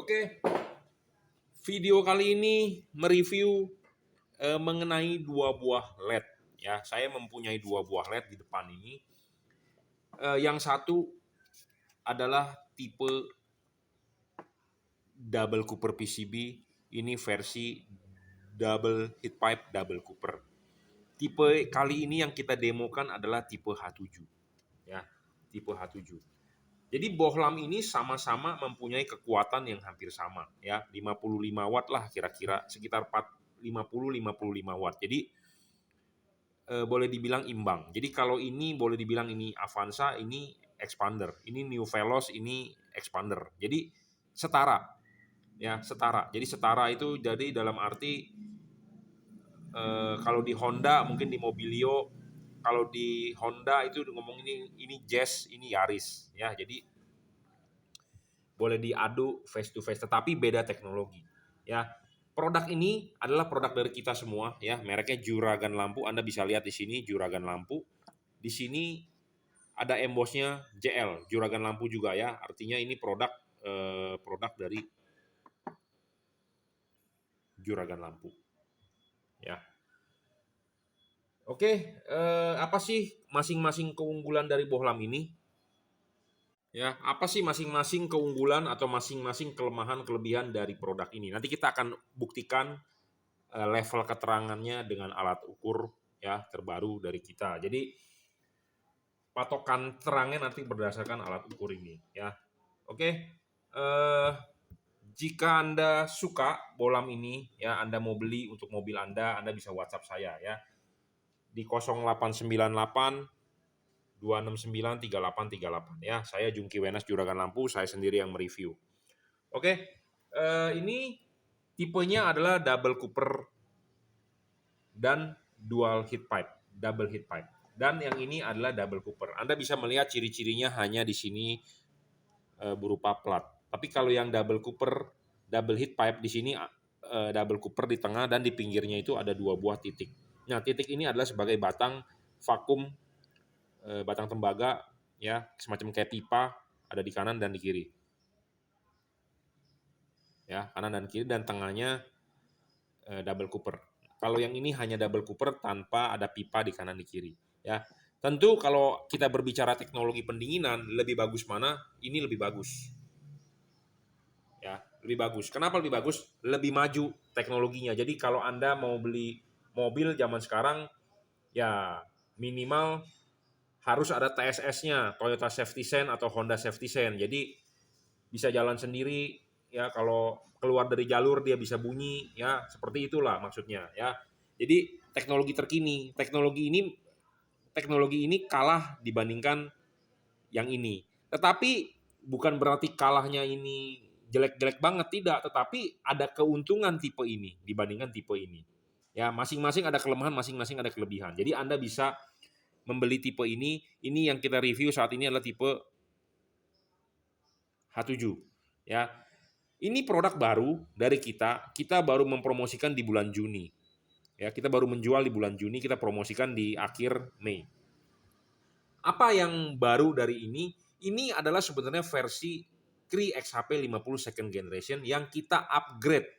Oke, video kali ini mereview mengenai dua buah LED. Ya, saya mempunyai dua buah LED di depan ini. Yang satu adalah tipe double cooper PCB. Ini versi double heat pipe double cooper. Tipe kali ini yang kita demokan adalah tipe H7. Ya, tipe H7. Jadi bohlam ini sama-sama mempunyai kekuatan yang hampir sama, ya 55 watt lah kira-kira, sekitar 50-55 watt. Jadi boleh dibilang imbang. Jadi kalau ini boleh dibilang ini Avanza, ini expander, ini New Veloz, ini expander. Jadi setara, ya setara. Jadi setara itu jadi dalam arti kalau di Honda mungkin di Mobilio, kalau di Honda itu ngomong ini Jazz, ini Yaris, ya. Jadi boleh diadu face to face, tetapi beda teknologi. Ya, produk ini adalah produk dari kita semua. Ya, mereknya Juragan Lampu. Anda bisa lihat di sini Juragan Lampu. Di sini ada embossnya JL, Juragan Lampu juga ya. Artinya ini produk dari Juragan Lampu. Ya. Oke, apa sih masing-masing keunggulan dari bohlam ini? Ya, apa sih masing-masing keunggulan atau masing-masing kelemahan kelebihan dari produk ini? Nanti kita akan buktikan level keterangannya dengan alat ukur ya terbaru dari kita. Jadi patokan terangnya nanti berdasarkan alat ukur ini ya. Oke. Jika Anda suka bohlam ini ya, Anda mau beli untuk mobil Anda bisa WhatsApp saya ya. Di 0898 269 3838 ya. Saya Jungki Wenas Juragan Lampu, saya sendiri yang mereview. Oke. Ini tipenya adalah double cooper dan dual heat pipe, double heat pipe. Dan yang ini adalah double cooper. Anda bisa melihat ciri-cirinya hanya di sini berupa plat. Tapi kalau yang double cooper, double heat pipe di sini double cooper di tengah dan di pinggirnya itu ada dua buah titik. Nah, titik ini adalah sebagai batang vakum, batang tembaga ya, semacam kayak pipa, ada di kanan dan di kiri. Ya, kanan dan kiri, dan tengahnya double cooper. Kalau yang ini hanya double cooper tanpa ada pipa di kanan di kiri. Ya, tentu kalau kita berbicara teknologi pendinginan lebih bagus mana? Ini lebih bagus. Ya, lebih bagus. Kenapa lebih bagus? Lebih maju teknologinya. Jadi kalau Anda mau beli mobil zaman sekarang, ya minimal harus ada TSS-nya, Toyota Safety Sense atau Honda Safety Sense. Jadi bisa jalan sendiri. Ya, kalau keluar dari jalur dia bisa bunyi, ya seperti itulah maksudnya ya. Jadi teknologi terkini, teknologi ini kalah dibandingkan yang ini. Tetapi bukan berarti kalahnya ini jelek-jelek banget, tidak, tetapi ada keuntungan tipe ini dibandingkan tipe ini. Ya, masing-masing ada kelemahan, masing-masing ada kelebihan. Jadi Anda bisa membeli tipe ini yang kita review saat ini adalah tipe H7 ya. Ini produk baru dari kita baru mempromosikan di bulan Juni. Ya, kita baru menjual di bulan Juni, kita promosikan di akhir Mei. Apa yang baru dari ini? Ini adalah sebenarnya versi Cree XHP 50 second generation yang kita upgrade,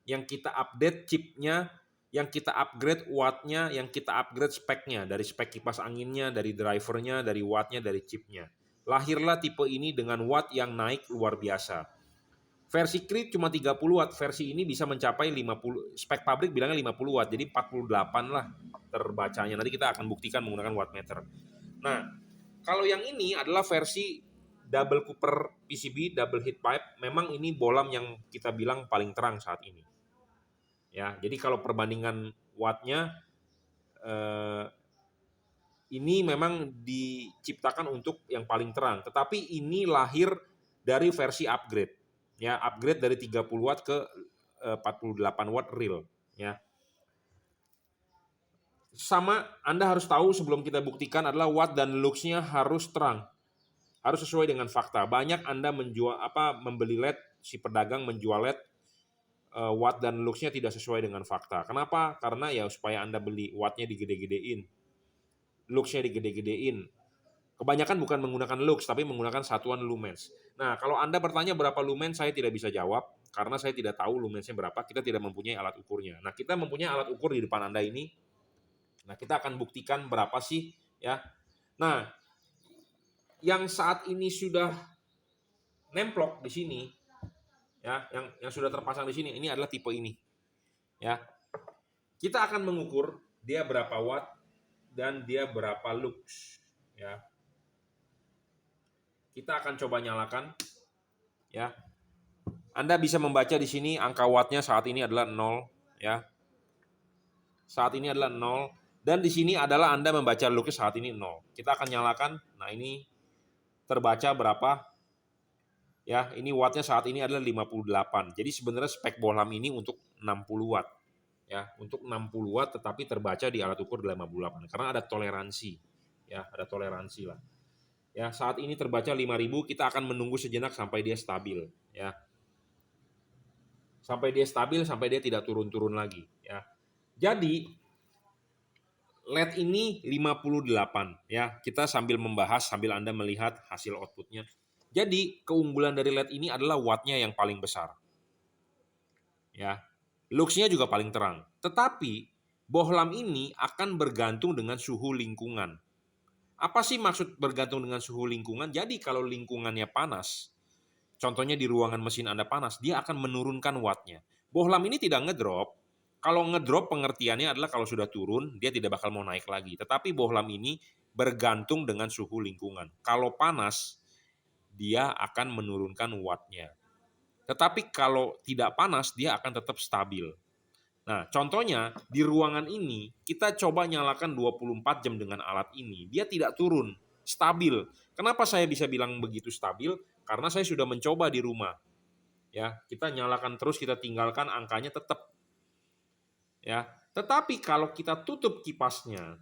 yang kita update chipnya, yang kita upgrade wattnya, yang kita upgrade speknya, dari spek kipas anginnya, dari drivernya, dari wattnya, dari chipnya. Lahirlah tipe ini dengan watt yang naik luar biasa. Versi Cree cuma 30 watt, versi ini bisa mencapai 50, spek pabrik bilangnya 50 watt, jadi 48 lah terbacanya. Nanti kita akan buktikan menggunakan wattmeter. Nah, kalau yang ini adalah versi double cooper PCB, double heat pipe, memang ini bohlam yang kita bilang paling terang saat ini. Ya, jadi kalau perbandingan wattnya, ini memang diciptakan untuk yang paling terang. Tetapi ini lahir dari versi upgrade. Ya, upgrade dari 30 watt ke 48 watt real. Ya. Sama, Anda harus tahu sebelum kita buktikan adalah watt dan lux-nya harus terang. Harus sesuai dengan fakta. Banyak Anda membeli LED, si pedagang menjual LED, watt dan lux-nya tidak sesuai dengan fakta. Kenapa? Karena ya supaya Anda beli, wattnya digede-gedein, lux-nya digede-gedein, Kebanyakan bukan menggunakan lux, tapi menggunakan satuan lumens. Nah, kalau Anda bertanya berapa lumens, saya tidak bisa jawab, karena saya tidak tahu lumensnya berapa, kita tidak mempunyai alat ukurnya. Nah, kita mempunyai alat ukur di depan Anda ini. Nah, kita akan buktikan berapa sih, ya. Nah, yang saat ini sudah nemplok di sini, ya, yang sudah terpasang di sini, ini adalah tipe ini, ya. Kita akan mengukur dia berapa watt dan dia berapa lux, ya. Kita akan coba nyalakan, ya. Anda bisa membaca di sini angka wattnya saat ini adalah 0, ya. Saat ini adalah 0, dan di sini adalah Anda membaca lux saat ini 0. Kita akan nyalakan. Nah, ini terbaca berapa? Ya, ini wattnya saat ini adalah 58. Jadi sebenarnya spek bohlam ini untuk 60 watt. Ya, untuk 60 watt tetapi terbaca di alat ukur 58 karena ada toleransi. Ya, ada toleransi lah. Ya, saat ini terbaca 5000, kita akan menunggu sejenak sampai dia stabil, ya. Sampai dia stabil, sampai dia tidak turun-turun lagi, ya. Jadi LED ini 58, ya. Kita sambil membahas sambil Anda melihat hasil outputnya. Jadi keunggulan dari LED ini adalah wattnya yang paling besar, ya. Luxnya juga paling terang. Tetapi bohlam ini akan bergantung dengan suhu lingkungan. Apa sih maksud bergantung dengan suhu lingkungan? Jadi kalau lingkungannya panas, contohnya di ruangan mesin Anda panas, dia akan menurunkan wattnya. Bohlam ini tidak ngedrop. Kalau ngedrop pengertiannya adalah kalau sudah turun, dia tidak bakal mau naik lagi. Tetapi bohlam ini bergantung dengan suhu lingkungan. Kalau panas, dia akan menurunkan wattnya. Tetapi kalau tidak panas, dia akan tetap stabil. Nah, contohnya di ruangan ini kita coba nyalakan 24 jam dengan alat ini. Dia tidak turun, stabil. Kenapa saya bisa bilang begitu stabil? Karena saya sudah mencoba di rumah. Ya, kita nyalakan terus, kita tinggalkan, angkanya tetap. Ya, tetapi kalau kita tutup kipasnya,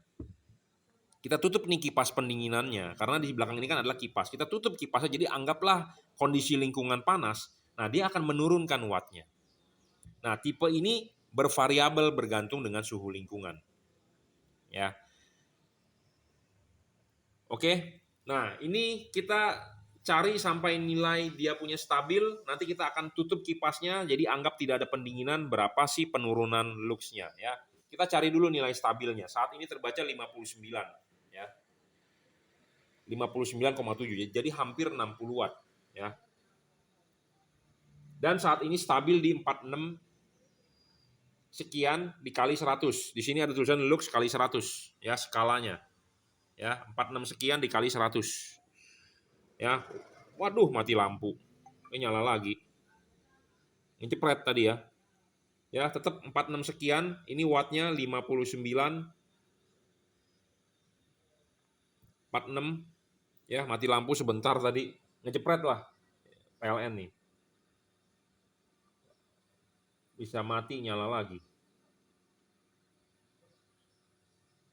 kita tutup nih kipas pendinginannya, karena di belakang ini kan adalah kipas. Kita tutup kipasnya, jadi anggaplah kondisi lingkungan panas. Nah, dia akan menurunkan wattnya. Nah, tipe ini bervariabel bergantung dengan suhu lingkungan. Ya. Oke. Nah, ini kita cari sampai nilai dia punya stabil, nanti kita akan tutup kipasnya, jadi anggap tidak ada pendinginan, berapa sih penurunan luxnya, ya. Kita cari dulu nilai stabilnya. Saat ini terbaca 59, ya. 59,7, jadi hampir 60 watt, ya. Dan saat ini stabil di 46 sekian dikali 100. Di sini ada tulisan lux kali 100, ya, skalanya. Ya, 46 sekian dikali 100. Ya. Waduh, mati lampu. Ini nyala lagi. Ini cepret tadi ya. Ya, tetap 46 sekian, ini wattnya 59, 46, ya, mati lampu sebentar tadi, ngejepret lah PLN nih. Bisa mati, nyala lagi.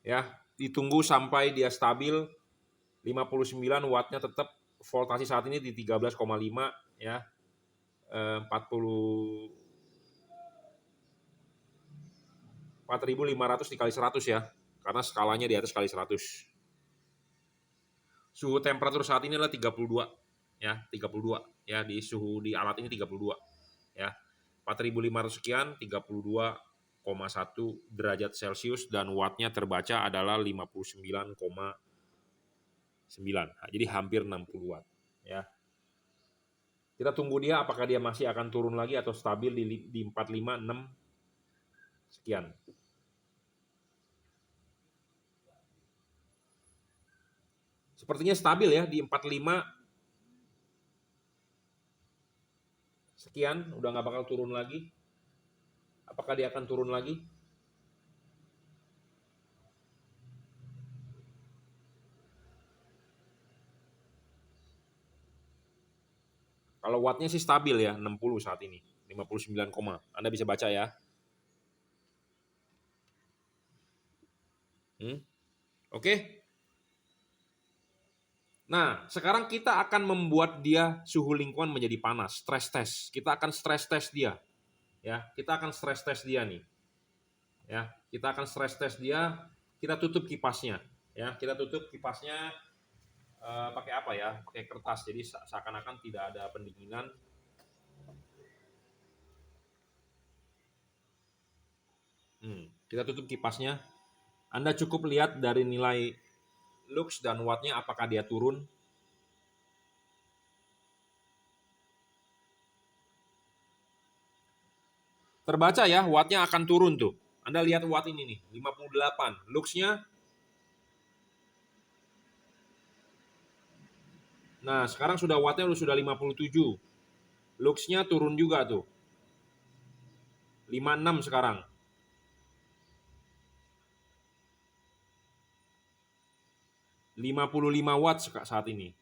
Ya, ditunggu sampai dia stabil, 59 wattnya tetap, voltasi saat ini di 13,5, ya, 4.500 dikali 100 ya, karena skalanya di atas kali 100. Suhu temperatur saat ini adalah 32, ya, 32, ya, di suhu di alat ini 32, ya. 4.500 sekian, 32,1 derajat Celcius, dan wattnya terbaca adalah 59,9. Nah, jadi hampir 60 watt, ya. Kita tunggu dia apakah dia masih akan turun lagi atau stabil di 456 sekian. Sepertinya stabil ya di 45 sekian, udah nggak bakal turun lagi. Apakah dia akan turun lagi? Kalau wattnya sih stabil ya, 60 saat ini. 59, Anda bisa baca ya. Oke. Nah, sekarang kita akan membuat dia suhu lingkungan menjadi panas, stress test. Kita akan stress test dia. Ya, kita akan stress test dia nih. Ya, kita akan stress test dia, kita tutup kipasnya. Ya, kita tutup kipasnya. pakai apa ya? Pakai kertas. Jadi seakan-akan tidak ada pendinginan. Kita tutup kipasnya. Anda cukup lihat dari nilai lux dan wattnya apakah dia turun. Terbaca ya, wattnya akan turun tuh. Anda lihat watt ini nih, 58. Luxnya, nah sekarang sudah wattnya sudah 57. Luxnya turun juga tuh. 56 sekarang. 55 watt saat ini.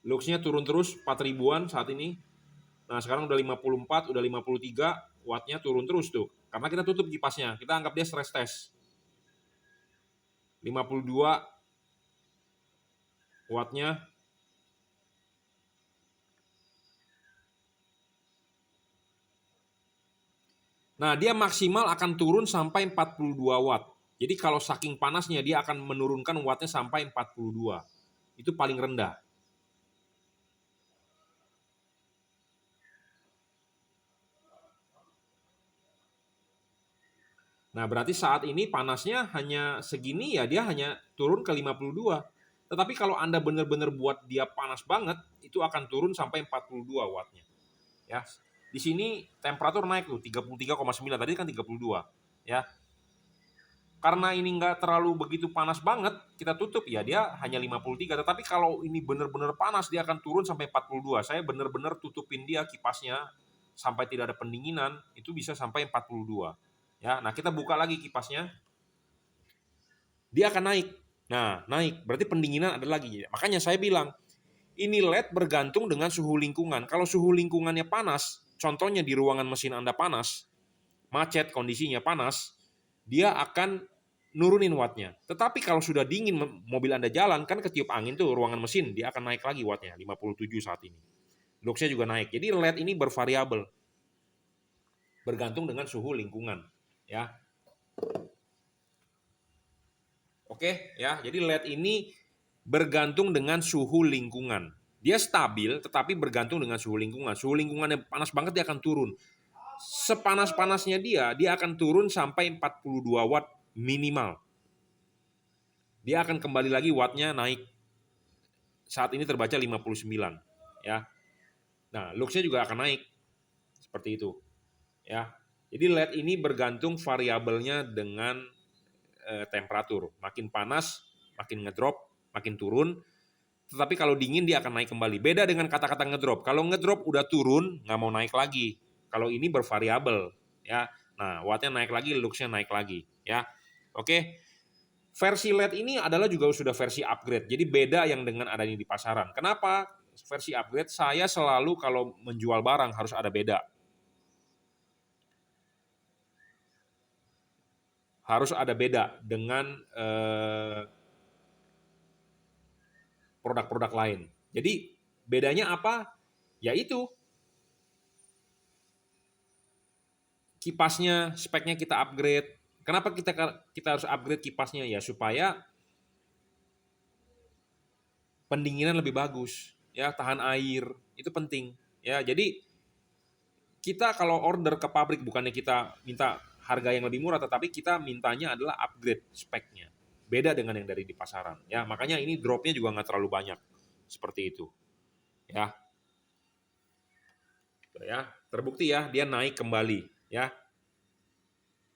Luxnya turun terus 4 ribuan saat ini. Nah sekarang udah 54, udah 53, wattnya turun terus tuh. Karena kita tutup kipasnya, kita anggap dia stress test. 52 wattnya. Nah dia maksimal akan turun sampai 42 watt. Jadi kalau saking panasnya dia akan menurunkan wattnya sampai 42. Itu paling rendah. Nah, berarti saat ini panasnya hanya segini ya, dia hanya turun ke 52. Tetapi kalau Anda benar-benar buat dia panas banget, itu akan turun sampai 42 wattnya. Ya. Di sini temperatur naik tuh 33,9, tadi kan 32, ya. Karena ini nggak terlalu begitu panas banget, kita tutup ya dia hanya 53. Tetapi kalau ini benar-benar panas, dia akan turun sampai 42. Saya benar-benar tutupin dia kipasnya sampai tidak ada pendinginan, itu bisa sampai 42. Ya, nah kita buka lagi kipasnya, dia akan naik. Nah, naik berarti pendinginan ada lagi. Makanya saya bilang, ini LED bergantung dengan suhu lingkungan. Kalau suhu lingkungannya panas, contohnya di ruangan mesin Anda panas, macet, kondisinya panas, dia akan nurunin wattnya. Tetapi kalau sudah dingin, mobil Anda jalan, kan ketiup angin tuh ruangan mesin, dia akan naik lagi wattnya, 57 saat ini. Luxnya juga naik. Jadi LED ini bervariabel, bergantung dengan suhu lingkungan. Ya, oke ya. Jadi LED ini bergantung dengan suhu lingkungan. Dia stabil tetapi bergantung dengan suhu lingkungan. Suhu lingkungannya panas banget dia akan turun. Sepanas-panasnya dia akan turun sampai 42 watt minimal. Dia akan kembali lagi wattnya naik. Saat ini terbaca 59 ya. Nah, luxnya juga akan naik. Seperti itu. Ya. Jadi LED ini bergantung variabelnya dengan temperatur. Makin panas, makin ngedrop, makin turun. Tetapi kalau dingin dia akan naik kembali. Beda dengan kata-kata ngedrop. Kalau ngedrop udah turun, nggak mau naik lagi. Kalau ini bervariabel, ya. Nah, wattnya naik lagi, luxnya naik lagi, ya. Oke. Versi LED ini adalah juga sudah versi upgrade. Jadi beda yang dengan adanya di pasaran. Kenapa? Versi upgrade, saya selalu kalau menjual barang harus ada beda. Harus ada beda dengan produk-produk lain. Jadi bedanya apa? Yaitu kipasnya, speknya kita upgrade. Kenapa kita harus upgrade kipasnya? Ya supaya pendinginan lebih bagus, ya tahan air, itu penting. Ya, jadi kita kalau order ke pabrik bukannya kita minta harga yang lebih murah, tetapi kita mintanya adalah upgrade speknya. Beda dengan yang dari di pasaran. Ya, makanya ini dropnya juga nggak terlalu banyak. Seperti itu. Ya. Ya, terbukti ya, dia naik kembali. Ya.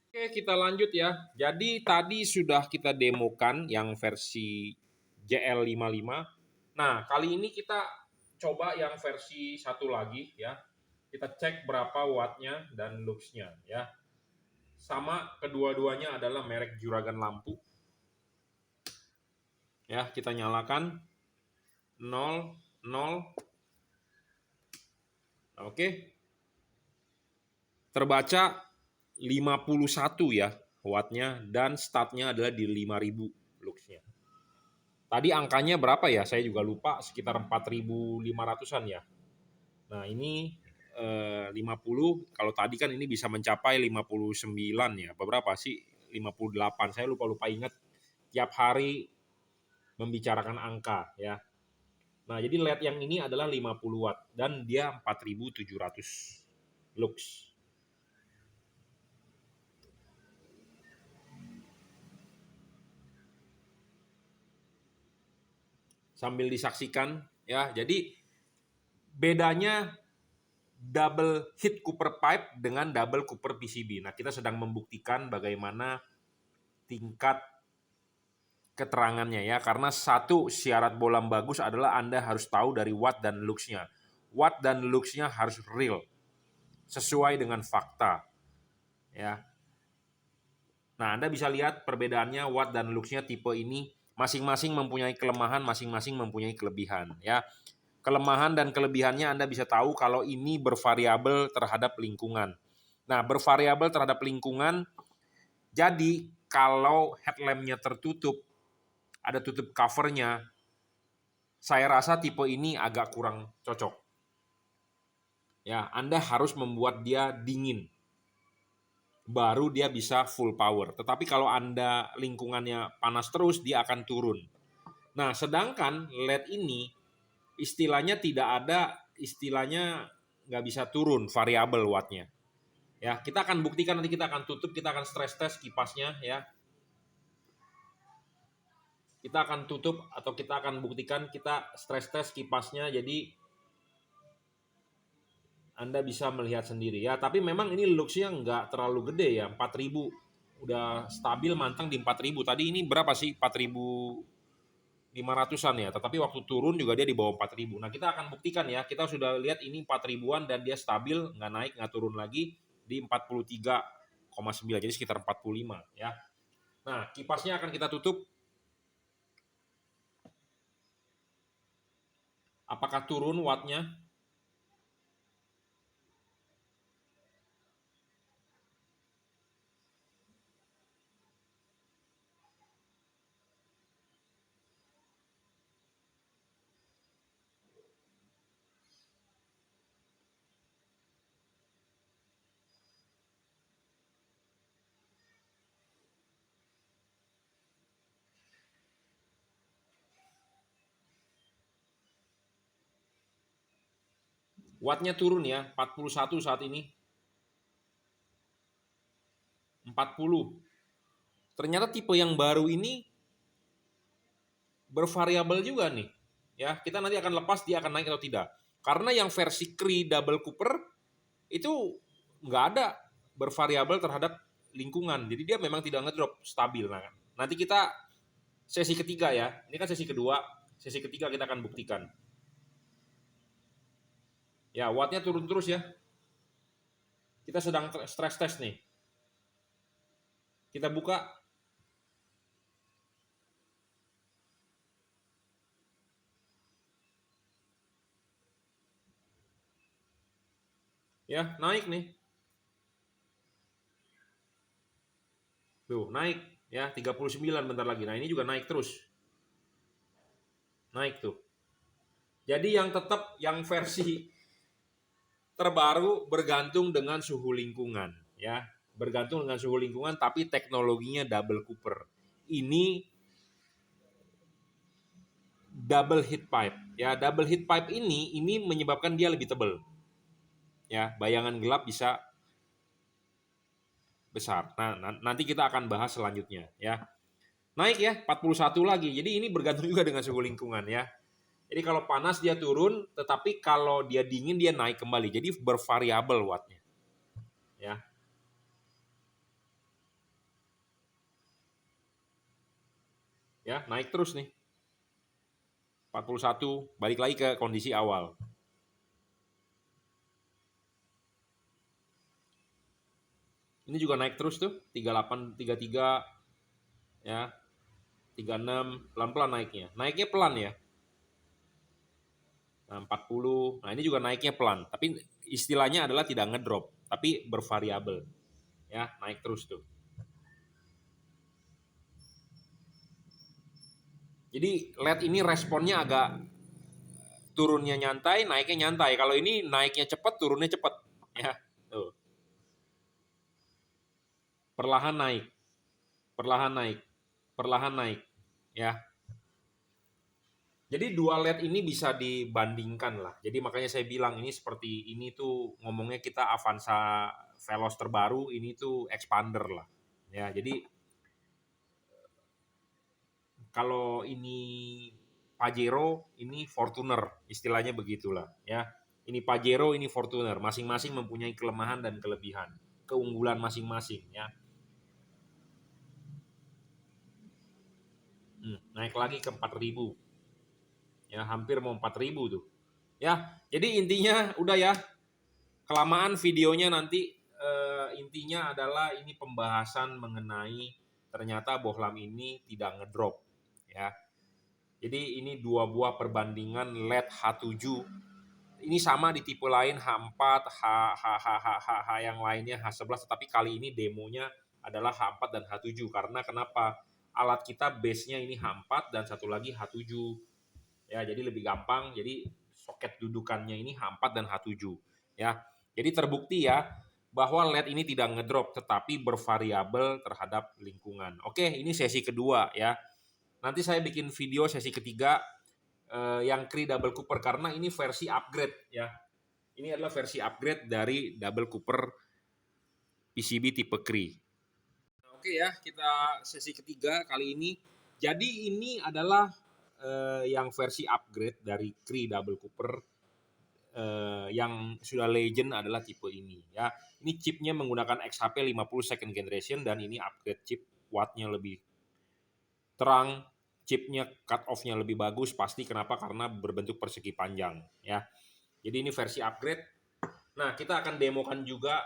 Oke, kita lanjut ya. Jadi tadi sudah kita demokan yang versi JL55. Nah, kali ini kita coba yang versi satu lagi ya. Kita cek berapa wattnya dan luxnya ya. Sama kedua-duanya adalah merek Juragan lampu. Ya, kita nyalakan 0 0. Oke. Terbaca 51 ya wattnya dan startnya adalah di 5000 luxnya. Tadi angkanya berapa ya? Saya juga lupa, sekitar 4.500-an ya. Nah, ini 50, kalau tadi kan ini bisa mencapai 59 ya. Beberapa sih? 58. Saya lupa ingat, tiap hari membicarakan angka ya. Nah, jadi LED yang ini adalah 50 watt dan dia 4.700 lux. Sambil disaksikan ya. Jadi bedanya double heat copper pipe dengan double copper PCB. Nah, kita sedang membuktikan bagaimana tingkat keterangannya ya. Karena satu syarat bolam bagus adalah Anda harus tahu dari watt dan luxnya. Watt dan luxnya harus real, sesuai dengan fakta. Ya. Nah, Anda bisa lihat perbedaannya watt dan luxnya tipe ini masing-masing mempunyai kelemahan, masing-masing mempunyai kelebihan ya. Kelemahan dan kelebihannya Anda bisa tahu kalau ini bervariabel terhadap lingkungan. Nah, bervariabel terhadap lingkungan, jadi kalau headlampnya tertutup, ada tutup covernya, saya rasa tipe ini agak kurang cocok. Ya, Anda harus membuat dia dingin, baru dia bisa full power. Tetapi kalau Anda lingkungannya panas terus, dia akan turun. Nah, sedangkan LED ini istilahnya tidak ada, istilahnya nggak bisa turun variabel wattnya. Ya, kita akan buktikan nanti, kita akan tutup, kita akan stress test kipasnya ya. Kita akan tutup atau kita akan buktikan, kita stress test kipasnya, jadi Anda bisa melihat sendiri ya. Tapi memang ini luxnya nggak terlalu gede ya, 4.000. Udah stabil manteng di 4.000. Tadi ini berapa sih? 4.500-an ya, tetapi waktu turun juga dia di bawah 4.000. Nah, kita akan buktikan ya, kita sudah lihat ini 4.000-an dan dia stabil, nggak naik, nggak turun lagi di 43,9, jadi sekitar 45 ya. Nah, kipasnya akan kita tutup. Apakah turun wattnya? Wattnya turun ya, 41 saat ini. 40. Ternyata tipe yang baru ini bervariabel juga nih. Ya, kita nanti akan lepas dia akan naik atau tidak. Karena yang versi Cree Double Cooper itu nggak ada bervariabel terhadap lingkungan. Jadi dia memang tidak ngedrop, stabil. Nah, nanti kita sesi ketiga ya. Ini kan sesi kedua. Sesi ketiga kita akan buktikan. Ya, wattnya turun terus ya. Kita sedang stress test nih. Kita buka. Ya, naik nih. Tuh, naik ya, 39 bentar lagi. Nah, ini juga naik terus. Naik tuh. Jadi yang tetap yang versi terbaru bergantung dengan suhu lingkungan ya, bergantung dengan suhu lingkungan, tapi teknologinya double cooper. Ini double heat pipe ya. Double heat pipe ini menyebabkan dia lebih tebal ya, bayangan gelap bisa besar. Nah, nanti kita akan bahas selanjutnya ya. Naik ya, 41 lagi. Jadi ini bergantung juga dengan suhu lingkungan ya. Jadi kalau panas dia turun, tetapi kalau dia dingin dia naik kembali. Jadi bervariabel wattnya. Ya. Ya, naik terus nih. 41, balik lagi ke kondisi awal. Ini juga naik terus tuh, 38, 33 ya. 36 pelan-pelan naiknya. Naiknya pelan ya. Nah, 40. Nah, ini juga naiknya pelan, tapi istilahnya adalah tidak ngedrop, tapi bervariabel. Ya, naik terus tuh. Jadi LED ini responnya agak turunnya nyantai, naiknya nyantai. Kalau ini naiknya cepat, turunnya cepat. Ya, tuh. Perlahan naik. perlahan naik, perlahan naik, ya. Jadi dua LED ini bisa dibandingkan lah. Jadi makanya saya bilang ini seperti ini tuh ngomongnya kita Avanza Veloz terbaru, ini tuh expander lah. Ya, jadi kalau ini Pajero, ini Fortuner, istilahnya begitulah ya. Ini Pajero, ini Fortuner, masing-masing mempunyai kelemahan dan kelebihan, keunggulan masing-masing ya. Naik lagi ke 4.000. Ya, hampir mau 4.000 tuh. Ya, jadi intinya udah ya. Kelamaan videonya nanti intinya adalah ini pembahasan mengenai ternyata Bohlam ini tidak ngedrop ya. Jadi ini dua buah perbandingan LED H7. Ini sama di tipe lain H4, H yang lainnya H11, tetapi kali ini demonya adalah H4 dan H7 karena kenapa? Alat kita base-nya ini H4 dan satu lagi H7. Ya, jadi lebih gampang. Jadi soket dudukannya ini H4 dan H7 ya. Jadi terbukti ya bahwa LED ini tidak ngedrop tetapi bervariabel terhadap lingkungan. Oke, ini sesi kedua ya. Nanti saya bikin video sesi ketiga yang Cree Double Cooper karena ini versi upgrade ya. Ini adalah versi upgrade dari Double Cooper PCB tipe Cree. Oke ya, kita sesi ketiga kali ini. Jadi ini adalah yang versi upgrade dari Cree Double Cooper yang sudah legend adalah tipe ini ya. Ini chipnya menggunakan XHP 50 second generation dan ini upgrade chip, wattnya lebih terang, chipnya cut off-nya lebih bagus pasti. Kenapa? Karena berbentuk persegi panjang ya. Jadi ini versi upgrade. Nah, kita akan demokan juga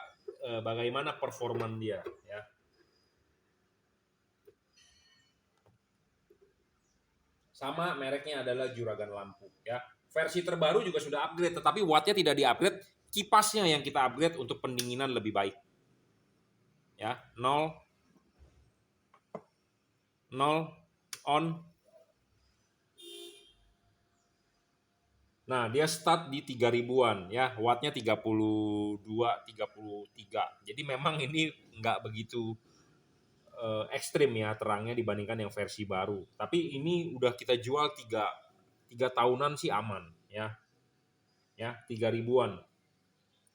bagaimana performan dia ya. Sama mereknya adalah Juragan Lampu ya. Versi terbaru juga sudah upgrade, tetapi wattnya tidak di-upgrade, kipasnya yang kita upgrade untuk pendinginan lebih baik. Ya, 0 on. Nah, dia start di 3000-an ya, wattnya 32, 33. Jadi memang ini nggak begitu ekstrim ya terangnya dibandingkan yang versi baru. Tapi ini udah kita jual 3 tahunan sih aman ya. Ya, 3000-an.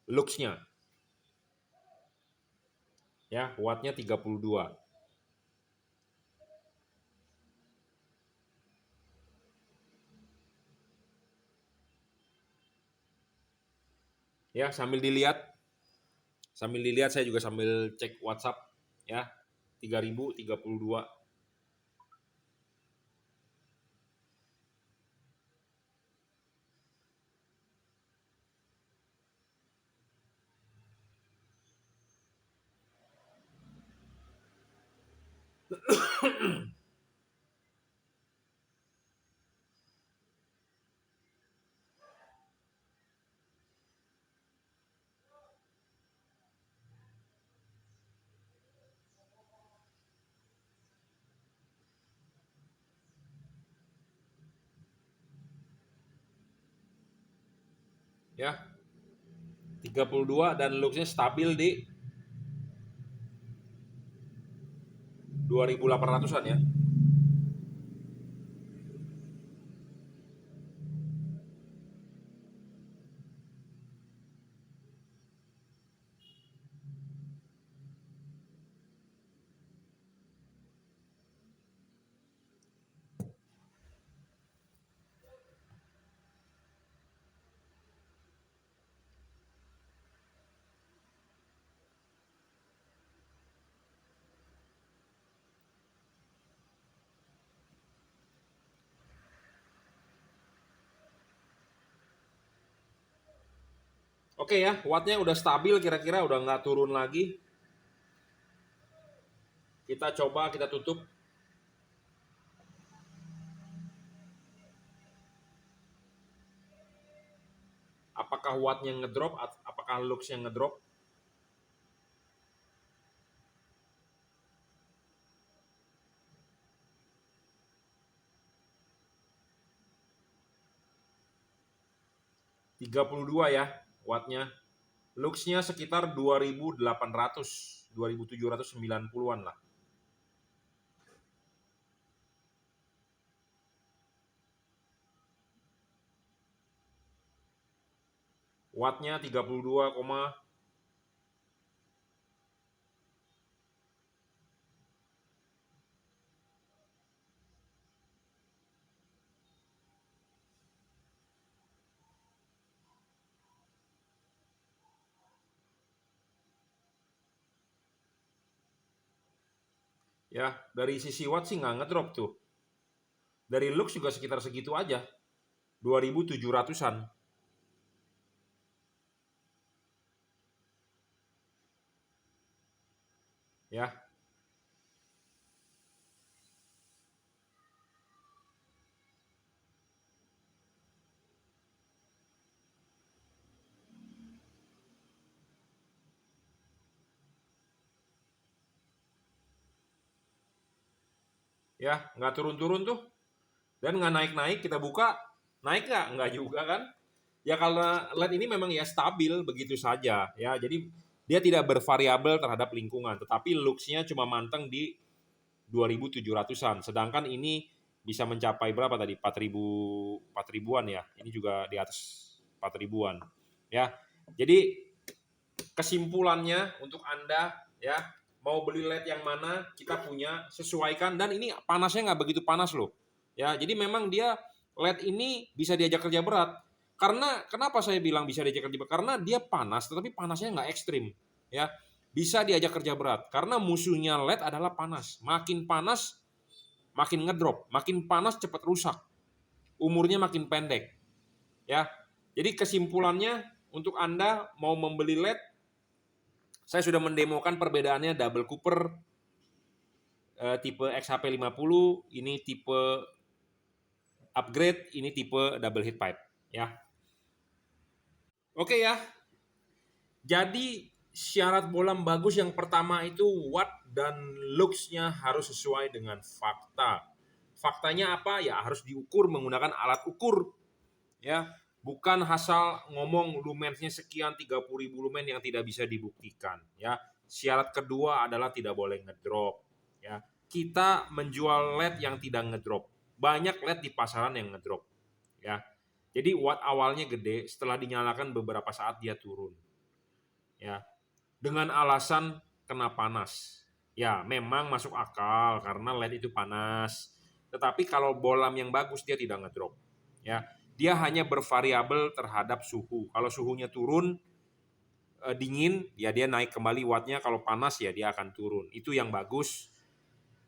Lux-nya. Ya, wattnya 32. Ya, sambil dilihat saya juga sambil cek WhatsApp ya. 3032. Ya. 32 dan Lux-nya stabil di 2800-an ya. Oke ya, wattnya udah stabil kira-kira, udah nggak turun lagi. Kita coba, kita tutup. Apakah wattnya ngedrop, apakah Lux yang ngedrop? ...32 ya wattnya. Lux-nya sekitar 2800, 2790-an lah. Wattnya 32, ya, dari sisi watt sih nggak ngedrop tuh. Dari lux juga sekitar segitu aja, 2700-an. Ya, ya nggak turun-turun tuh. Dan nggak naik-naik, kita buka, naik nggak? Nggak juga kan? Ya karena LED ini memang ya stabil begitu saja. Ya, jadi dia tidak bervariabel terhadap lingkungan, tetapi luxnya cuma manteng di 2700-an. Sedangkan ini bisa mencapai berapa tadi? 4.000-an ya. Ini juga di atas 4.000-an. Ya. Jadi kesimpulannya untuk Anda ya, mau beli LED yang mana kita punya, sesuaikan. Dan ini panasnya nggak begitu panas loh. Ya, jadi memang dia LED ini bisa diajak kerja berat. Karena kenapa saya bilang bisa diajak kerja berat? Karena dia panas, tetapi panasnya nggak ekstrim. Ya, bisa diajak kerja berat. Karena musuhnya LED adalah panas. Makin panas, makin ngedrop. Makin panas cepat rusak. Umurnya makin pendek. Ya, jadi kesimpulannya untuk Anda mau membeli LED, saya sudah mendemokan perbedaannya double Cooper tipe XHP50, ini tipe upgrade, ini tipe double heat pipe ya. Oke ya. Jadi syarat bolam bagus yang pertama itu watt dan lux-nya harus sesuai dengan fakta. Faktanya apa? Ya harus diukur menggunakan alat ukur ya. Bukan asal ngomong lumensnya sekian 30.000 lumen yang tidak bisa dibuktikan ya. Syarat kedua adalah tidak boleh ngedrop ya. Kita menjual LED yang tidak ngedrop. Banyak LED di pasaran yang ngedrop ya. Jadi watt awalnya gede, setelah dinyalakan beberapa saat dia turun ya. Dengan alasan kena panas. Ya, memang masuk akal karena LED itu panas. Tetapi kalau bolam yang bagus dia tidak ngedrop ya. Dia hanya bervariabel terhadap suhu. Kalau suhunya turun, dingin, ya dia naik kembali wattnya. Kalau panas, ya dia akan turun. Itu yang bagus.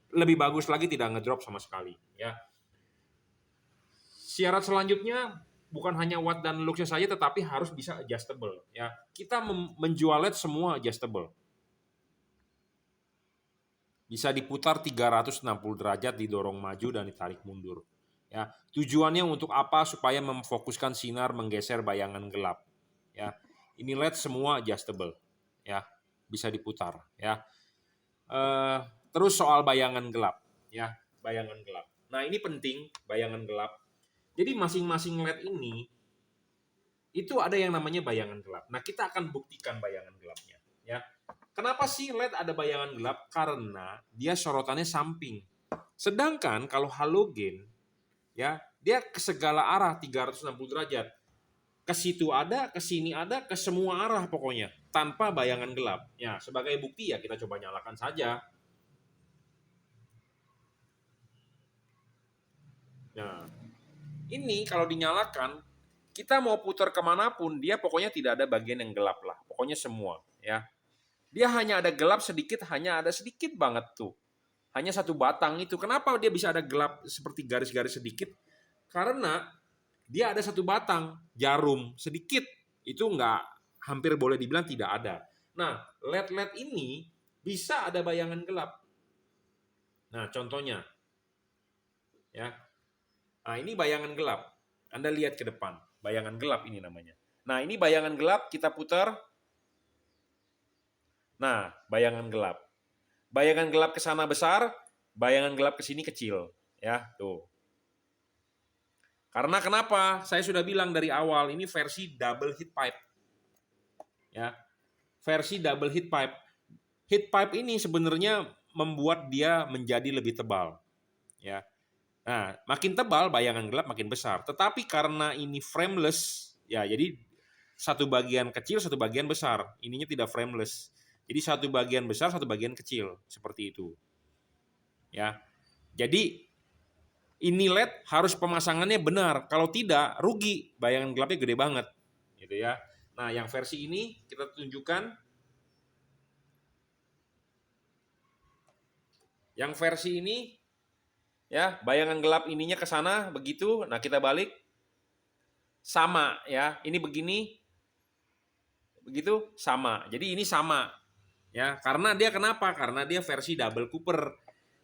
Lebih bagus lagi tidak ngedrop sama sekali. Ya. Syarat selanjutnya bukan hanya watt dan luxnya saja, tetapi harus bisa adjustable. Ya. Kita menjual LED semua adjustable. Bisa diputar 360 derajat, didorong maju dan ditarik mundur. Ya, tujuannya untuk apa? Supaya memfokuskan sinar menggeser bayangan gelap. Ya, ini LED semua adjustable. Ya, bisa diputar. Ya, terus soal bayangan gelap. Ya, bayangan gelap. Nah ini penting bayangan gelap. Jadi masing-masing LED ini itu ada yang namanya bayangan gelap. Nah kita akan buktikan bayangan gelapnya. Ya, kenapa sih LED ada bayangan gelap? Karena dia sorotannya samping. Sedangkan kalau halogen ya dia ke segala arah 360 derajat. Ke situ ada, ke sini ada, ke semua arah pokoknya tanpa bayangan gelap. Ya, sebagai bukti ya kita coba nyalakan saja. Nah, ini kalau dinyalakan kita mau putar kemanapun dia pokoknya tidak ada bagian yang gelap lah. Pokoknya semua ya. Dia hanya ada gelap sedikit, hanya ada sedikit banget tuh. Hanya satu batang itu. Kenapa dia bisa ada gelap seperti garis-garis sedikit? Karena dia ada satu batang jarum sedikit. Itu nggak, hampir boleh dibilang tidak ada. Nah, LED-LED ini bisa ada bayangan gelap. Nah, contohnya ya. Nah, ini bayangan gelap. Anda lihat ke depan. Bayangan gelap ini namanya. Nah, ini bayangan gelap kita putar. Nah, bayangan gelap. Bayangan gelap ke sana besar, bayangan gelap ke sini kecil, ya, tuh. Karena kenapa? Saya sudah bilang dari awal ini versi double heat pipe. Ya. Versi double heat pipe. Heat pipe ini sebenarnya membuat dia menjadi lebih tebal, ya. Nah, makin tebal bayangan gelap makin besar. Tetapi karena ini frameless, ya, jadi satu bagian kecil, satu bagian besar. Ininya tidak frameless. Jadi satu bagian besar, satu bagian kecil, seperti itu. Ya. Jadi ini LED harus pemasangannya benar. Kalau tidak, rugi. Bayangan gelapnya gede banget. Gitu ya. Nah, yang versi ini kita tunjukkan. Yang versi ini ya, bayangan gelap ininya ke sana begitu. Nah, kita balik sama ya. Ini begini begitu sama. Jadi ini sama ya. Karena dia kenapa? Karena dia versi double Cooper.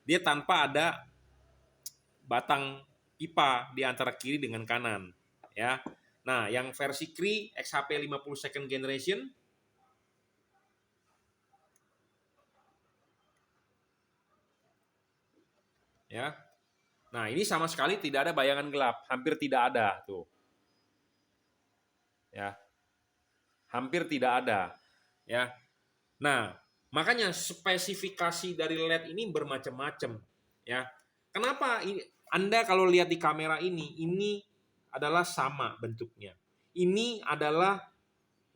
Dia tanpa ada batang pipa di antara kiri dengan kanan ya. Nah, yang versi Cree XHP 50 second generation ya. Nah, ini sama sekali tidak ada bayangan gelap, hampir tidak ada tuh. Ya. Hampir tidak ada ya. Nah, makanya spesifikasi dari LED ini bermacam-macam ya. Kenapa ini Anda kalau lihat di kamera ini adalah sama bentuknya. Ini adalah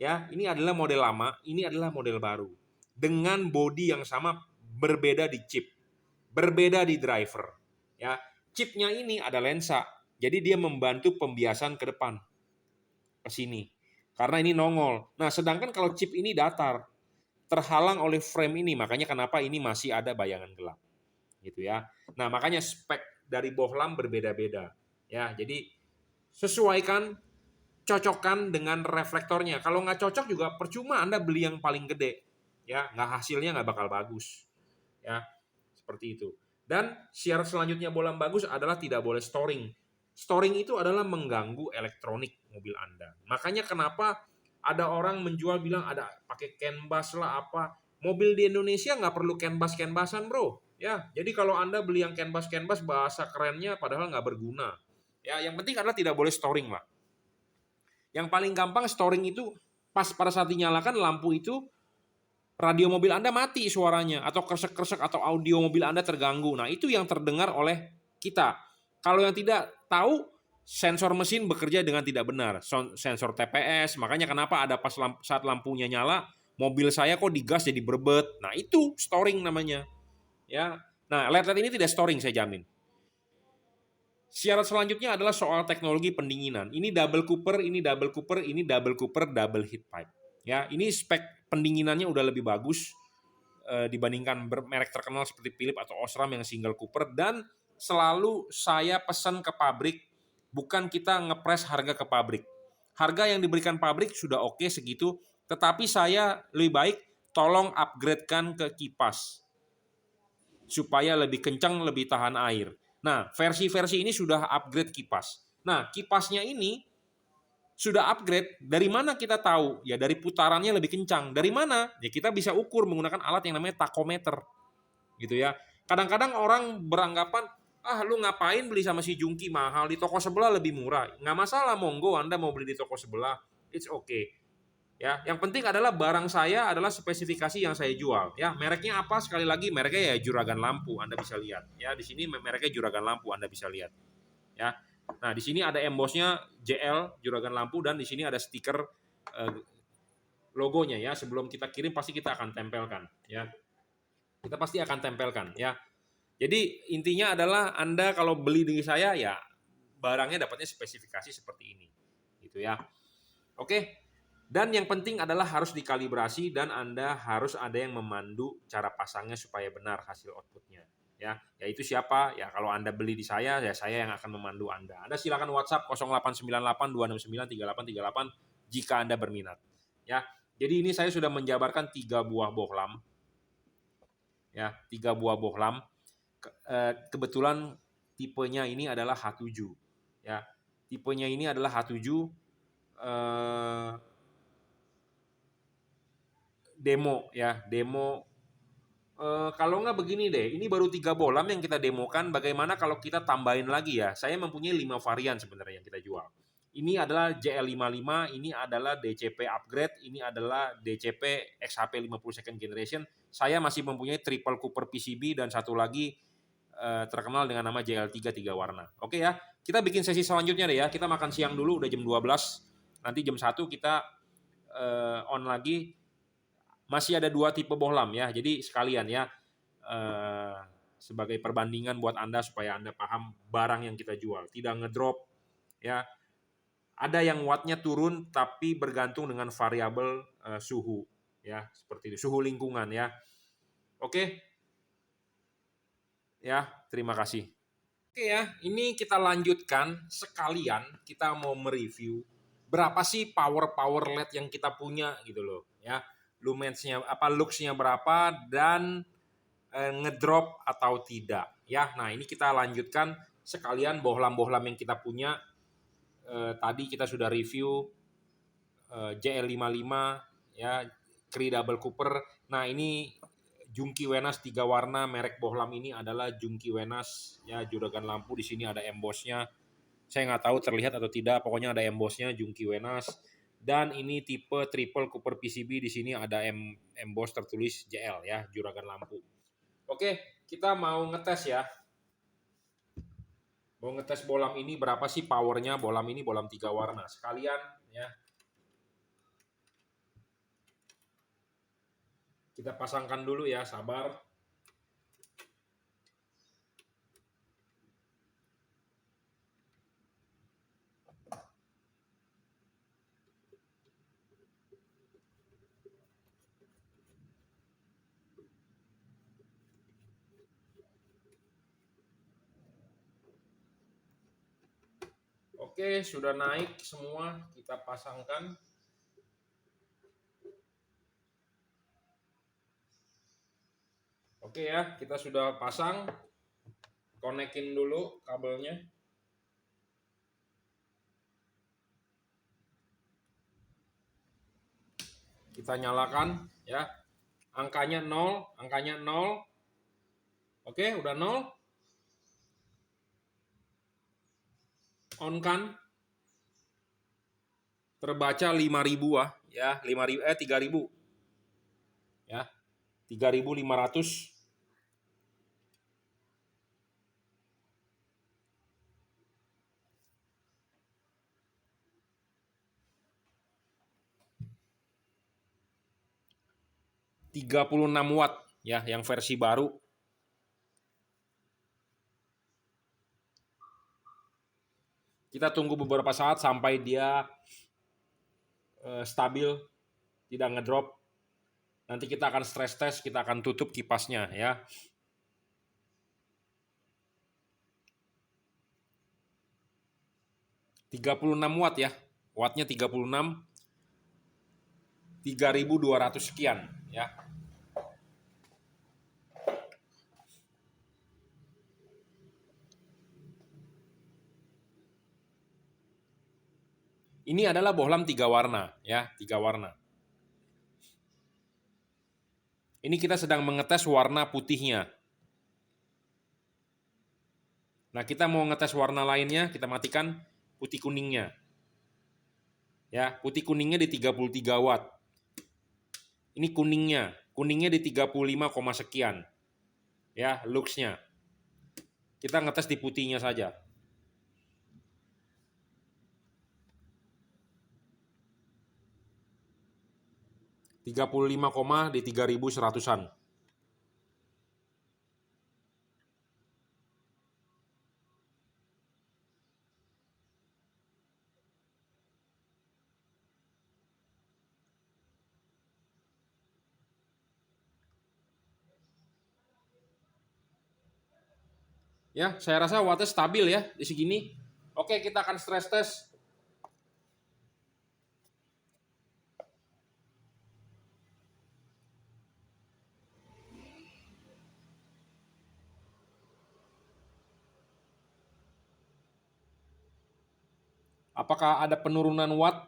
ya, ini adalah model lama, ini adalah model baru. Dengan bodi yang sama, berbeda di chip, berbeda di driver. Ya, chipnya ini ada lensa, jadi dia membantu pembiasan ke depan, ke sini. Karena ini nongol. Nah, sedangkan kalau chip ini datar, terhalang oleh frame ini, makanya kenapa ini masih ada bayangan gelap, gitu ya. Nah, makanya spek dari bohlam berbeda-beda, ya. Jadi sesuaikan, cocokkan dengan reflektornya. Kalau nggak cocok juga percuma Anda beli yang paling gede, ya, hasilnya nggak bakal bagus, ya, seperti itu. Dan syarat selanjutnya bohlam bagus adalah tidak boleh storing. Storing itu adalah mengganggu elektronik mobil Anda. Makanya kenapa ada orang menjual bilang ada pakai CAN bus lah apa. Mobil di Indonesia nggak perlu CAN bus-basan bro. Ya, jadi kalau Anda beli yang CAN bus bahasa kerennya padahal nggak berguna. Ya, yang penting adalah tidak boleh storing lah. Yang paling gampang storing itu pas pada saat dinyalakan lampu itu radio mobil Anda mati suaranya atau kresek-kresek atau audio mobil Anda terganggu. Nah, itu yang terdengar oleh kita. Kalau yang tidak tahu, sensor mesin bekerja dengan tidak benar. Sensor TPS, makanya kenapa ada pas saat lampunya nyala, mobil saya kok digas jadi berbet. Nah, itu storing namanya. Ya. Nah, LED ini tidak storing saya jamin. Syarat selanjutnya adalah soal teknologi pendinginan. Ini double Cooper, ini double Cooper, ini double Cooper, double heat pipe. Ya, ini spek pendinginannya udah lebih bagus dibandingkan merek terkenal seperti Philips atau Osram yang single Cooper. Dan selalu saya pesan ke pabrik, bukan kita ngepres harga ke pabrik. Harga yang diberikan pabrik sudah oke segitu, tetapi saya lebih baik tolong upgrade-kan ke kipas supaya lebih kencang, lebih tahan air. Nah, versi-versi ini sudah upgrade kipas. Nah, kipasnya ini sudah upgrade. Dari mana kita tahu? Ya dari putarannya lebih kencang. Dari mana? Ya kita bisa ukur menggunakan alat yang namanya takometer. Gitu ya. Kadang-kadang orang beranggapan, ah lu ngapain beli sama si Jungki mahal, di toko sebelah lebih murah. Nggak masalah, monggo Anda mau beli di toko sebelah, it's okay. Ya, yang penting adalah barang saya adalah spesifikasi yang saya jual. Ya, mereknya apa? Sekali lagi mereknya ya Juragan Lampu, Anda bisa lihat. Ya, di sini mereknya Juragan Lampu, Anda bisa lihat. Ya. Nah, di sini ada embossnya JL Juragan Lampu dan di sini ada stiker logonya ya. Sebelum kita kirim pasti kita akan tempelkan ya. Kita pasti akan tempelkan ya. Jadi intinya adalah Anda kalau beli dengan saya ya barangnya dapatnya spesifikasi seperti ini. Gitu ya. Oke. Dan yang penting adalah harus dikalibrasi dan Anda harus ada yang memandu cara pasangnya supaya benar hasil outputnya. Ya, yaitu siapa? Ya kalau Anda beli di saya, ya saya yang akan memandu Anda. Anda silakan WhatsApp 0898 269 3838 jika Anda berminat. Ya, jadi ini saya sudah menjabarkan 3 buah bohlam. Ya, 3 buah bohlam. Kebetulan tipenya ini adalah H7. Ya, tipenya ini adalah H7. Demo ya, demo. Kalau nggak begini deh, ini baru 3 bohlam yang kita demokan. Bagaimana kalau kita tambahin lagi ya? Saya mempunyai 5 varian sebenarnya yang kita jual. Ini adalah JL55, ini adalah DCP upgrade, ini adalah DCP XHP 50 second generation. Saya masih mempunyai triple Cooper PCB dan satu lagi terkenal dengan nama JL3 3 warna. Oke ya, kita bikin sesi selanjutnya deh ya. Kita makan siang dulu, udah jam 12. Nanti jam 1 kita on lagi, masih ada 2 tipe bohlam ya. Jadi sekalian ya, sebagai perbandingan buat Anda supaya Anda paham barang yang kita jual, tidak ngedrop ya. Ada yang wattnya turun tapi bergantung dengan variabel suhu ya, seperti itu, suhu lingkungan ya. Oke ya, terima kasih. Oke ya, ini kita lanjutkan sekalian kita mau mereview berapa sih power LED yang kita punya gitu loh ya. Lumensnya apa, luxnya berapa, dan ngedrop atau tidak ya. Nah, ini kita lanjutkan sekalian bohlam-bohlam yang kita punya. Tadi kita sudah review JL55 ya, Cree Double Cooper. Nah, ini Junkee Wenas 3 warna, merek bohlam ini adalah Junkee Wenas ya, juragan lampu di sini ada embossnya. Saya nggak tahu terlihat atau tidak, pokoknya ada embossnya Junkee Wenas. Dan ini tipe triple Cooper PCB, di sini ada emboss tertulis JL ya, juragan lampu. Oke, kita mau ngetes ya. Mau ngetes bohlam ini berapa sih powernya, bohlam ini bohlam 3 warna. Sekalian ya. Kita pasangkan dulu ya, sabar. Oke, sudah naik semua, kita pasangkan. Oke ya, kita sudah pasang. Konekin dulu kabelnya. Kita nyalakan ya. Angkanya 0, angkanya 0. Oke, udah 0. On kan. Terbaca 5.000 ya, 5.000 3.000. Ya. 3.500. ...36 watt ya, yang versi baru. Kita tunggu beberapa saat sampai dia stabil, tidak ngedrop. Nanti kita akan stress test, kita akan tutup kipasnya ya. ...36 watt ya. Wattnya 36. 3.200 sekian ya. Ini adalah bohlam 3 warna ya, 3 warna. Ini kita sedang mengetes warna putihnya. Nah, kita mau ngetes warna lainnya, kita matikan putih kuningnya. Ya, putih kuningnya di 33 watt. Ini kuningnya di 35, sekian. Ya, luxnya. Kita ngetes di putihnya saja. 35, di 3.100-an. Ya, saya rasa wattnya stabil ya di segini. Oke, kita akan stress test. Apakah ada penurunan watt?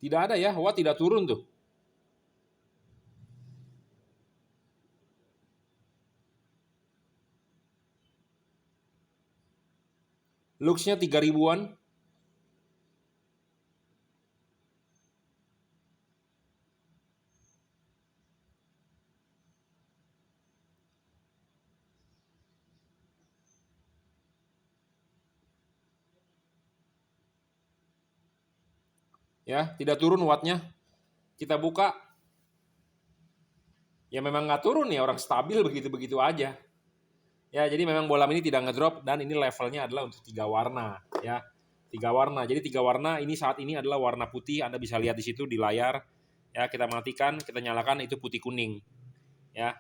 Tidak ada ya, watt tidak turun tuh. Luxnya 3.000-an. Ya, tidak turun wattnya. Kita buka, ya memang nggak turun ya, orang stabil begitu-begitu aja. Ya, jadi memang bolam ini tidak ngedrop dan ini levelnya adalah untuk 3 warna ya. 3 warna. Jadi 3 warna ini saat ini adalah warna putih, Anda bisa lihat di situ di layar. Ya, kita matikan, kita nyalakan itu putih kuning. Ya.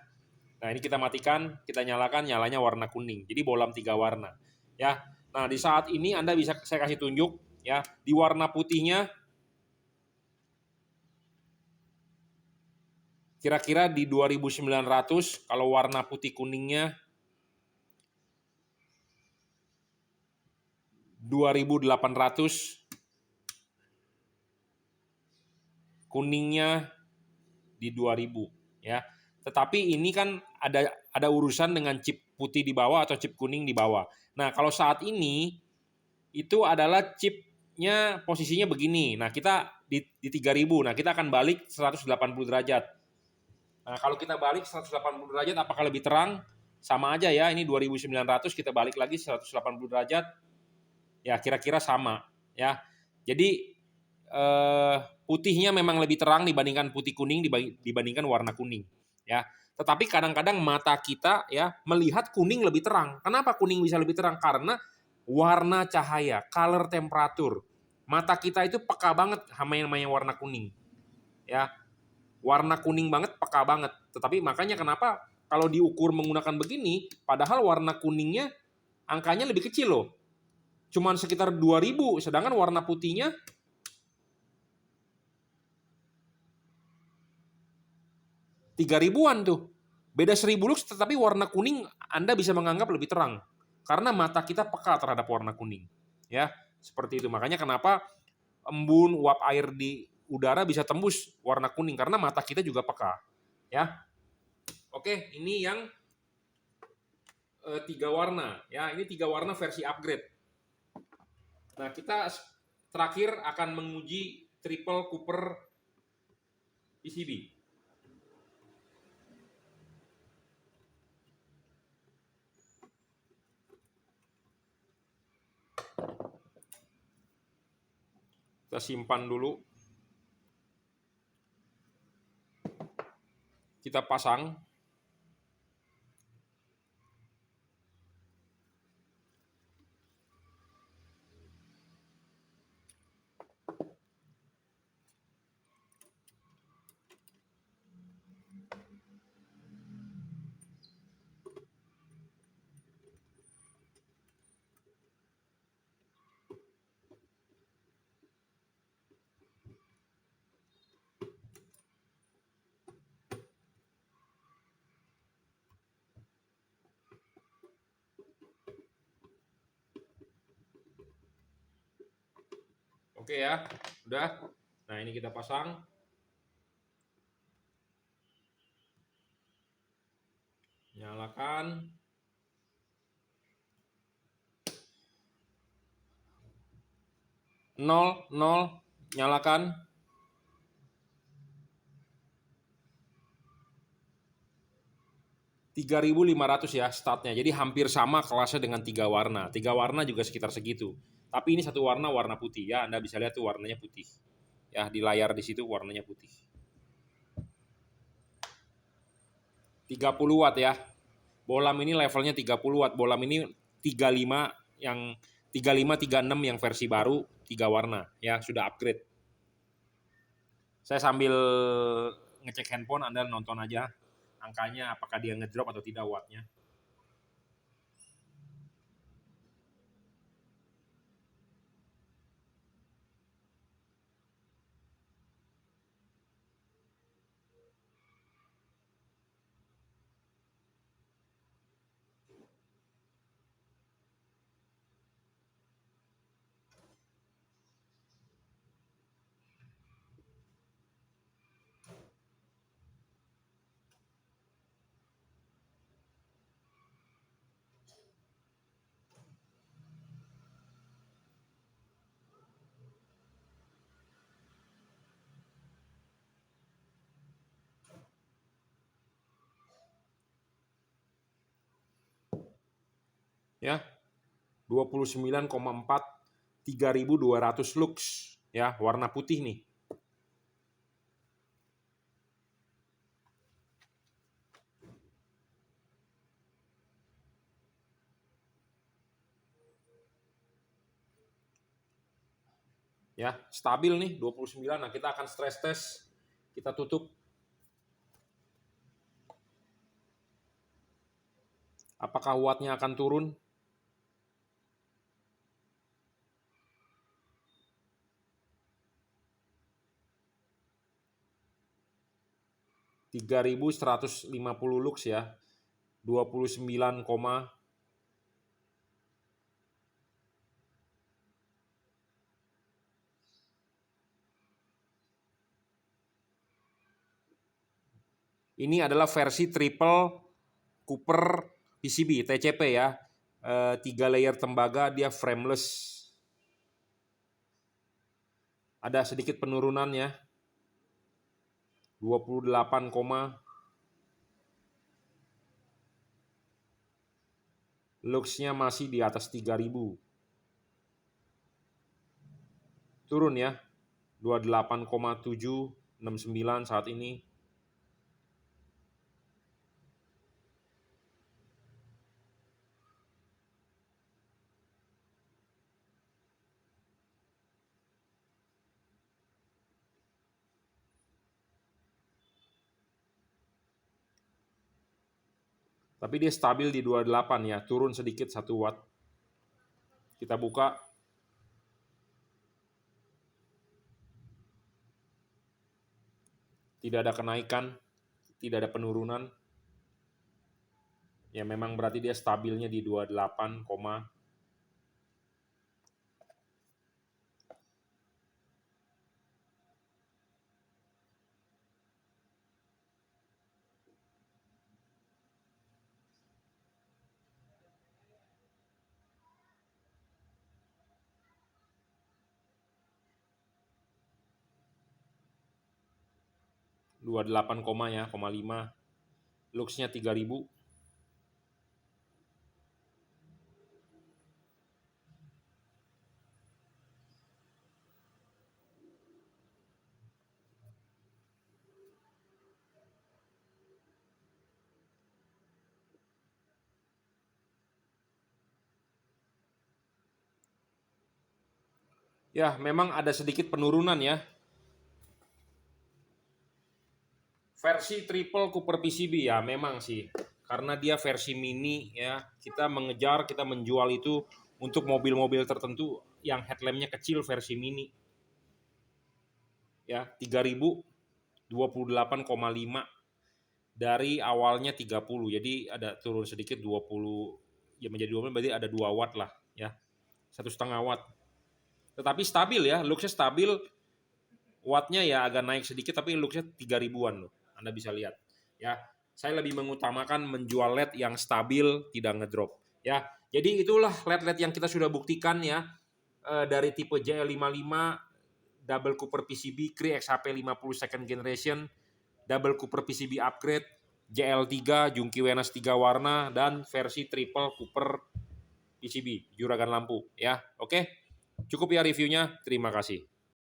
Nah, ini kita matikan, kita nyalakan, nyalanya warna kuning. Jadi bolam 3 warna. Ya. Nah, di saat ini Anda bisa saya kasih tunjuk ya, di warna putihnya kira-kira di 2900, kalau warna putih kuningnya 2800, kuningnya di 2000 ya. Tetapi ini kan ada urusan dengan chip putih di bawah atau chip kuning di bawah. Nah, kalau saat ini itu adalah chipnya posisinya begini. Nah, kita di 3000. Nah, kita akan balik 180 derajat. Nah, kalau kita balik 180 derajat apakah lebih terang? Sama aja ya, ini 2900, kita balik lagi 180 derajat. Ya, kira-kira sama ya. Jadi putihnya memang lebih terang dibandingkan putih kuning dibandingkan warna kuning ya. Tetapi kadang-kadang mata kita ya melihat kuning lebih terang. Kenapa kuning bisa lebih terang? Karena warna cahaya, color temperatur. Mata kita itu peka banget sama yang namanya warna kuning. Ya. Warna kuning banget, peka banget. Tetapi makanya kenapa kalau diukur menggunakan begini, padahal warna kuningnya angkanya lebih kecil loh. Cuman sekitar 2000, sedangkan warna putihnya 3000-an tuh. Beda 1000 lux, tetapi warna kuning Anda bisa menganggap lebih terang. Karena mata kita peka terhadap warna kuning. Ya, seperti itu. Makanya kenapa embun, uap air di udara bisa tembus warna kuning. Karena mata kita juga peka. Ya, oke, ini yang 3 warna. Ya, ini 3 warna versi upgrade. Nah, kita terakhir akan menguji triple Cooper PCB. Kita simpan dulu. Kita pasang. Oke ya, udah. Nah, ini kita pasang. Nyalakan. Nol, nyalakan. 3500 ya startnya. Jadi hampir sama kelasnya dengan 3 warna. 3 warna juga sekitar segitu. Tapi ini satu warna putih ya. Anda bisa lihat tuh warnanya putih. Ya, di layar di situ warnanya putih. 30 watt ya. Bolam ini levelnya 30 watt. Bolam ini 35 yang 35 36 yang versi baru 3 warna ya, sudah upgrade. Saya sambil ngecek handphone, Anda nonton aja angkanya apakah dia ngedrop atau tidak wattnya. Ya, 29,4, 3200 lux ya, warna putih nih. Ya, stabil nih 29. Nah, kita akan stress test. Kita tutup. Apakah wattnya akan turun? 3.150 lux ya. 29, ini adalah versi triple Cooper PCB TCP ya. 3 layer tembaga, dia frameless. Ada sedikit penurunan ya. 28, luxnya masih di atas 3.000. Turun ya. 28,769 saat ini. Tapi dia stabil di 28 ya, turun sedikit 1 watt. Kita buka. Tidak ada kenaikan, tidak ada penurunan. Ya memang berarti dia stabilnya di 28, 28, ya, 5. Luxnya 3.000. Ya, memang ada sedikit penurunan ya. Versi triple Cooper PCB ya, memang sih. Karena dia versi mini ya, kita mengejar, kita menjual itu untuk mobil-mobil tertentu yang headlampnya kecil versi mini. Ya, 3.000, 28,5 dari awalnya 30. Jadi ada turun sedikit 20, ya menjadi 20 berarti ada 2 watt lah ya. 1,5 watt. Tetapi stabil ya, luxnya stabil. Wattnya ya agak naik sedikit tapi luxnya 3.000-an loh. Anda bisa lihat. Ya, saya lebih mengutamakan menjual LED yang stabil, tidak ngedrop. Ya, jadi itulah LED-LED yang kita sudah buktikan ya dari tipe JL55, double Cooper PCB, Cree XHP 50 second generation, double Cooper PCB upgrade, JL3, Junkei Wenas 3 warna, dan versi triple Cooper PCB, juragan lampu. Ya, oke. Cukup ya reviewnya. Terima kasih.